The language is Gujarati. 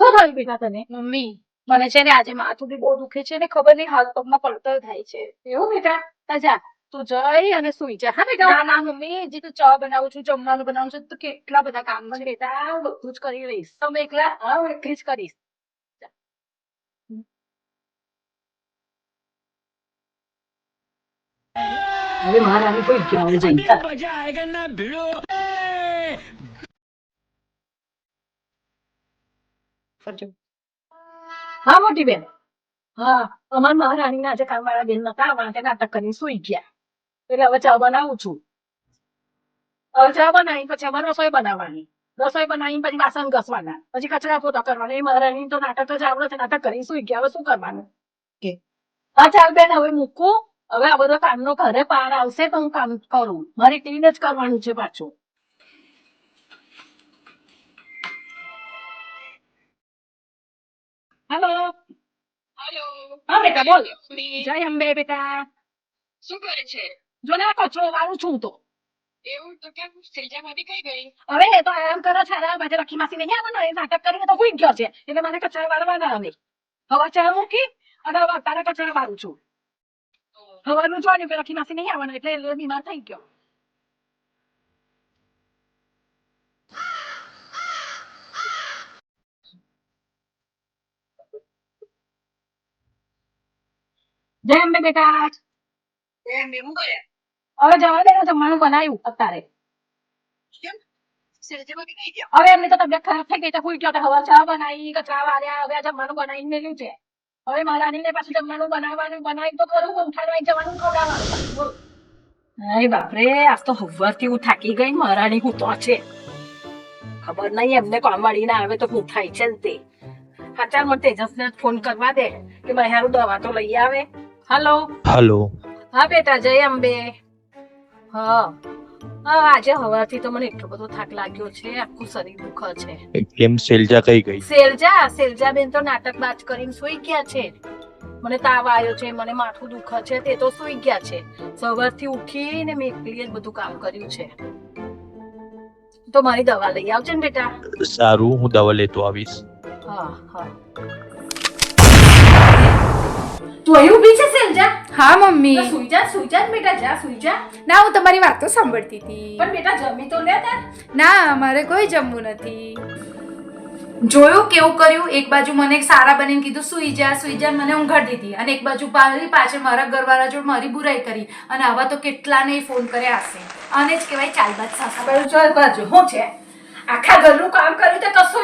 શું થયું બેટા તને? મમ્મી મને છે ને આજે માથું બી બહુ દુખે છે ને ખબર નહીં હાથ પગમાં પડતર થાય છે. એવું બેટા? જા તું જઈ અને સુઈ જા. હા બેટા? ના ના મમ્મી હજી તો ચા બનાવું છું, જમવાનું બનાવું છું, તો કેટલા બધા કામ પણ છે. બેટા હું બધું જ કરી લઈશ. તમે એકલા હા હું એકલી જ કરીશ. હવે મહારાણી કોઈ ક્યાં જઈ હા મોટી બેન. હા અમાર મહારાણી ના આજે કામવાળા બેન નતા આવવાના તે નાટક કરીને સુઈ ગયા. એટલે હવે ચા બનાવું છું. હવે ચા બનાવી પછી અમારે રસોઈ બનાવવાની. રસોઈ બનાવીને પછી વાસણ ઘસવાના, પછી કચરા પોતા કરવાના. એ મહારાણી તો નાટક જ આવડે છે, નાટક કરીને સુઈ ગયા. હવે શું કરવાનું? હા ચાલ બેન હવે મૂકું. હવે આ બધો કામનો ઘરે પાર આવશે તો હું કામ કરું. મારી ટીને જ કરવાનું છે પાછું. હેલો. હેલો. હા બેટા બોલ. મમ્મી જય અંબે બેટા. શું કરે છે? જો ને આ કચરો વાળું છું તો. એવું તો કેમ સેજામાંથી કઈ ગઈ? હવે એ તો આરામ કરે છે. મારે લખી માસી નહીં આવવાનો એ નાટક કરીને તો સુઈ ગયો છે. એટલે મારે કચરા વાળવાના હવે. હવે ચા મૂકી અને હવે અત્યારે કચરા વાળું છું. હવાનું જોવાનું કે લખી માસી નહીં આવવાનો એટલે એ બીમાર થઈ ગયો. જય અંબે બેટા. એમ એવું કરે? હવે જવા દે ને જમવાનું બનાવ્યું અત્યારે. કેમ સેજામાંથી કઈ ગયા? હવે એમની તો તબિયત ખરાબ થઈ ગઈ તો સુઈ ગયો. હવે ચા બનાવી, કચરા વાળ્યા, હવે આ જમવાનું બનાવીને મેલ્યું છે. હવે મહારાણીને પાછું જમવાનું બનાવવાનું બનાવી તો ખરું ઉઠાડવા જવાનું ખવડાવવાનું. બોલ. અરે બાપરે આજ તો હવારથી હું થાકી ગઈ. મહારાણી હું તો છે ખબર નહીં એમને કામવાળી ના આવે તો હું થાય છે ને તે. હા ચાલ મને તેજસને ફોન કરવા દે કે ભાઈ હારું દવા તો લઈ આવે. હલો. હાલો. હા બેટા જય અંબે. હા હા આજે હવારથી તો મને એટલો બધો થાક લાગ્યો છે, આખું શરીર દુખે છે. કેમ સેલજા કઈ ગઈ? સેલજા બેન તો નાટક બાજ કરીને સુઈ ગયા છે. મને તાવ આવ્યો છે, મને માથું દુખે છે, તે તો સુઈ ગયા છે. સવારથી ઉઠીને મેં એકલીએ જ બધું કામ કર્યું છે. તો મારી દવા લઈ આવજે ને બેટા. સારું, હું દવા લેતો આવીશ. હા હા. તું અહીં ઊભી છે સેલજા? હા મમ્મી. તો સુઈ જા ને બેટા, જા સુઈ જા. ના હું તમારી વાતો સાંભળતી હતી. પણ બેટા જમી તો લે તાર. ના મારે કોઈ જમવું નથી. જોયું કેવું કર્યું? એક બાજુ મને એક સારા બનીને કીધું સુઈ જા મને ઊંઘાડી દીધી અને એક બાજુ પાછળ મારા ઘરવાળા જોડે મારી બુરાઈ કરી અને આવા તો કેટલાને ફોન કર્યા હશે. આને જ કહેવાય ચાલબાજ સાસા. બાજુ હું છે આખા ઘરનું કામ કર્યું તો કશું